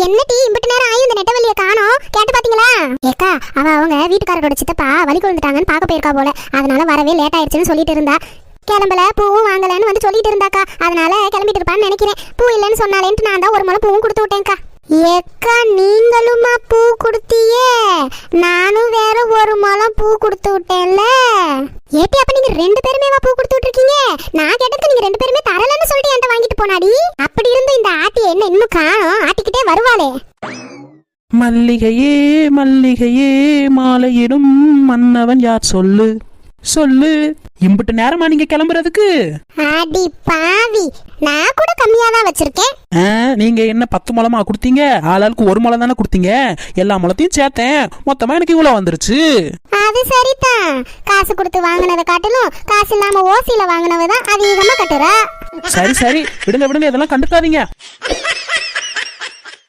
என்ன டீ இம்பிட்டு நேரம் ஆயும் இந்த நெட்டவெளியை காணோம், கேட்டு பாத்தீங்களா? ஏக்கா அவங்க வீட்டுக்காரரோட சித்தப்பா வலி கொண்டுட்டாங்கன்னு பார்க்க போயிருக்கா போல, அதனால வரவே லேட் ஆயிடுச்சுன்னு சொல்லிட்டு இருந்தா. கிளம்பல, பூவும் வாங்கலன்னு வந்து சொல்லிட்டு இருந்தாக்கா, அதனால கிளம்பிட்டு இருப்பான்னு நினைக்கிறேன். பூ இல்லைன்னு சொன்னாலேன்ட்டு நான் தான் ஒரு முளை பூவும் கொடுத்து விட்டேன்க்கா. ஏக்கா நீங்களுமா பூ கொடுத்தியே? நானும் வேற ஒரு முளம் பூ கொடுத்து விட்டேன்ல. ஏட்டி அப்ப நீங்க 2 பேருமே பூ கொடுத்து விட்டுருக்கீங்க? நான் கேட்டதுக்கு நீங்க 2 பேருமே தரலன்னு சொல்லிட்டு என்கிட்ட வாங்கிட்டு போனாடி. அப்படி இருந்து இந்த ஆட்டி என்ன இன்னும் காணோம், ஆட்டிக்கிட்டே வருவாளே. மல்லிகையே மல்லிகையே மாலையிடும் மன்னவன் யார் சொல்லு சொல்லு. இம்புட்டு நேரமா நீங்க கிளம்புறதுக்கு? அடி பாவி, நான் கூட கம்மியா தான் வச்சிருக்கேன். நீங்க என்ன 10 முளமா கொடுத்தீங்க? ஆளாளுக்கு 1 முளம் தானே கொடுத்தீங்க. எல்லா முளத்தையும் சேர்த்தேன், மொத்தமா எனக்கு இவ்வளவு வந்துருச்சு. அது சரிதான், காசு கொடுத்து வாங்கினதை காட்டிலும் காசு இல்லாம ஓசியில வாங்கினவதான் அதிகமா கட்டுற. சரி விடுங்க இதெல்லாம் கண்டுக்காதீங்க.